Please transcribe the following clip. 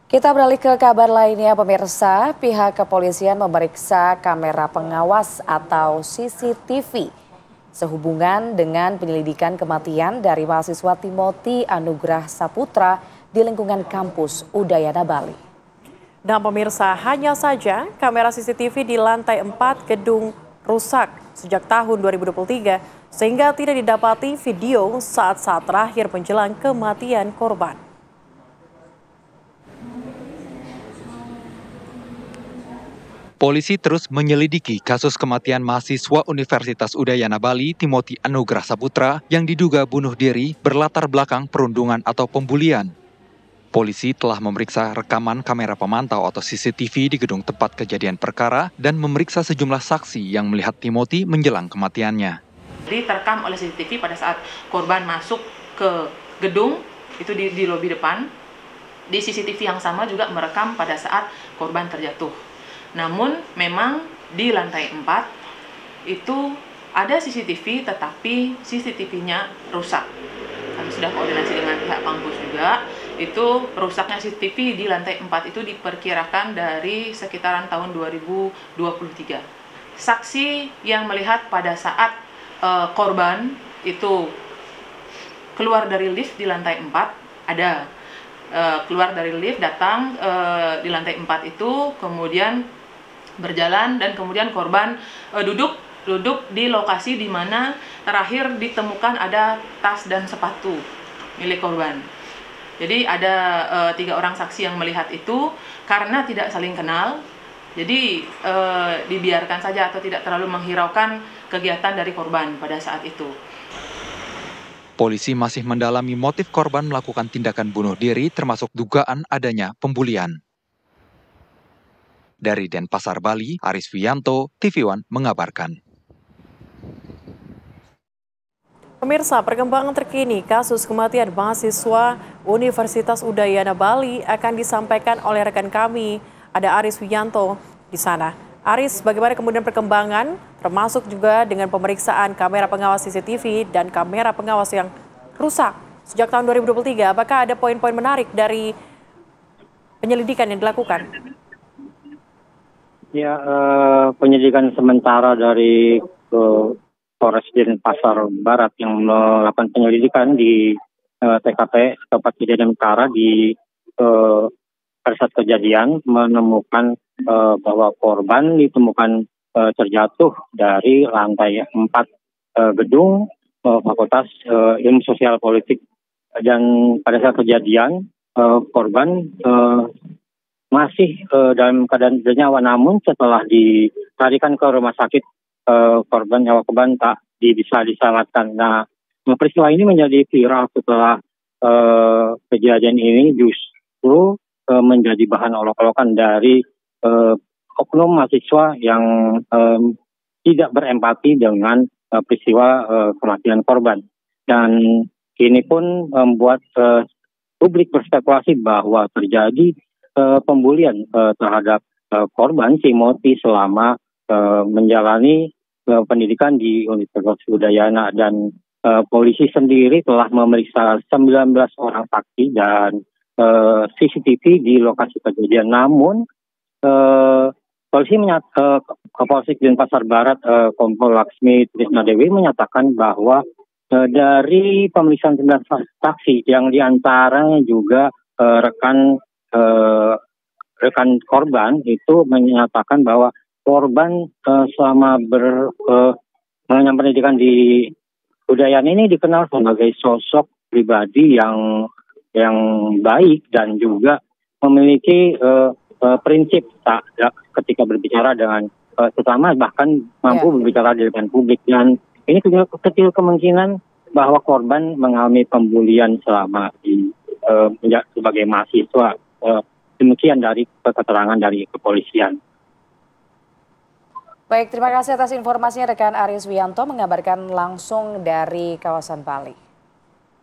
Kita beralih ke kabar lainnya, pemirsa. Pihak kepolisian memeriksa kamera pengawas atau CCTV sehubungan dengan penyelidikan kematian dari mahasiswa Timothy Anugrah Saputra di lingkungan kampus Udayana Bali. Dan pemirsa, hanya saja kamera CCTV di lantai 4 gedung rusak sejak tahun 2023 sehingga tidak didapati video saat-saat terakhir menjelang kematian korban. Polisi terus menyelidiki kasus kematian mahasiswa Universitas Udayana Bali, Timothy Anugrah Saputra, yang diduga bunuh diri berlatar belakang perundungan atau pembulian. Polisi telah memeriksa rekaman kamera pemantau atau CCTV di gedung tempat kejadian perkara dan memeriksa sejumlah saksi yang melihat Timothy menjelang kematiannya. Jadi terekam oleh CCTV pada saat korban masuk ke gedung, itu di lobi depan. Di CCTV yang sama juga merekam pada saat korban terjatuh. Namun memang di lantai 4 itu ada CCTV tetapi CCTV-nya rusak. Kami sudah koordinasi dengan pihak kampus juga, itu rusaknya CCTV di lantai 4 itu diperkirakan dari sekitaran tahun 2023. Saksi yang melihat pada saat korban itu keluar dari lift di lantai 4 ada. Keluar dari lift, datang di lantai 4 itu, kemudian berjalan dan kemudian korban duduk di lokasi di mana terakhir ditemukan ada tas dan sepatu milik korban. Jadi ada 3 orang saksi yang melihat itu karena tidak saling kenal. Jadi dibiarkan saja atau tidak terlalu menghiraukan kegiatan dari korban pada saat itu. Polisi masih mendalami motif korban melakukan tindakan bunuh diri termasuk dugaan adanya pembulian. Dari Denpasar, Bali, Aris Wiyanto, TV One mengabarkan. Pemirsa, perkembangan terkini kasus kematian mahasiswa Universitas Udayana Bali akan disampaikan oleh rekan kami. Ada Aris Wiyanto di sana. Aris, bagaimana kemudian perkembangan, termasuk juga dengan pemeriksaan kamera pengawas CCTV dan kamera pengawas yang rusak sejak tahun 2023? Apakah ada poin-poin menarik dari penyelidikan yang dilakukan? Ya, penyelidikan sementara dari Polres Denpasar Barat yang melakukan penyelidikan di TKP tempat kejadian perkara di pada saat kejadian menemukan bahwa korban ditemukan terjatuh dari lantai 4 gedung Fakultas Ilmu Sosial Politik, dan pada saat kejadian korban masih dalam keadaan bernyawa, namun setelah ditarikan ke rumah sakit nyawa korban tak bisa diselamatkan. Nah, peristiwa ini menjadi viral setelah kejadian ini justru menjadi bahan olok-olokan dari oknum mahasiswa yang tidak berempati dengan peristiwa kematian korban. Dan ini pun membuat publik berspekulasi bahwa terjadi pembulian terhadap korban Timothy selama menjalani pendidikan di Universitas Udayana, dan polisi sendiri telah memeriksa 19 orang saksi dan CCTV di lokasi kejadian. Namun Kapolsek Denpasar Barat Kompol Laksmi Trisna Dewi menyatakan bahwa dari pemeriksaan 9 saksi yang diantaranya juga rekan korban itu menyatakan bahwa korban selama mengenyam pendidikan di Udayana ini dikenal sebagai sosok pribadi yang baik dan juga memiliki prinsip ketika berbicara dengan sesama, bahkan mampu berbicara di depan publik. Dan ini kecil kemungkinan bahwa korban mengalami pembulian selama sebagai mahasiswa. Demikian dari keterangan dari kepolisian. Baik, terima kasih atas informasinya rekan Aris Wiyanto mengabarkan langsung dari kawasan Bali.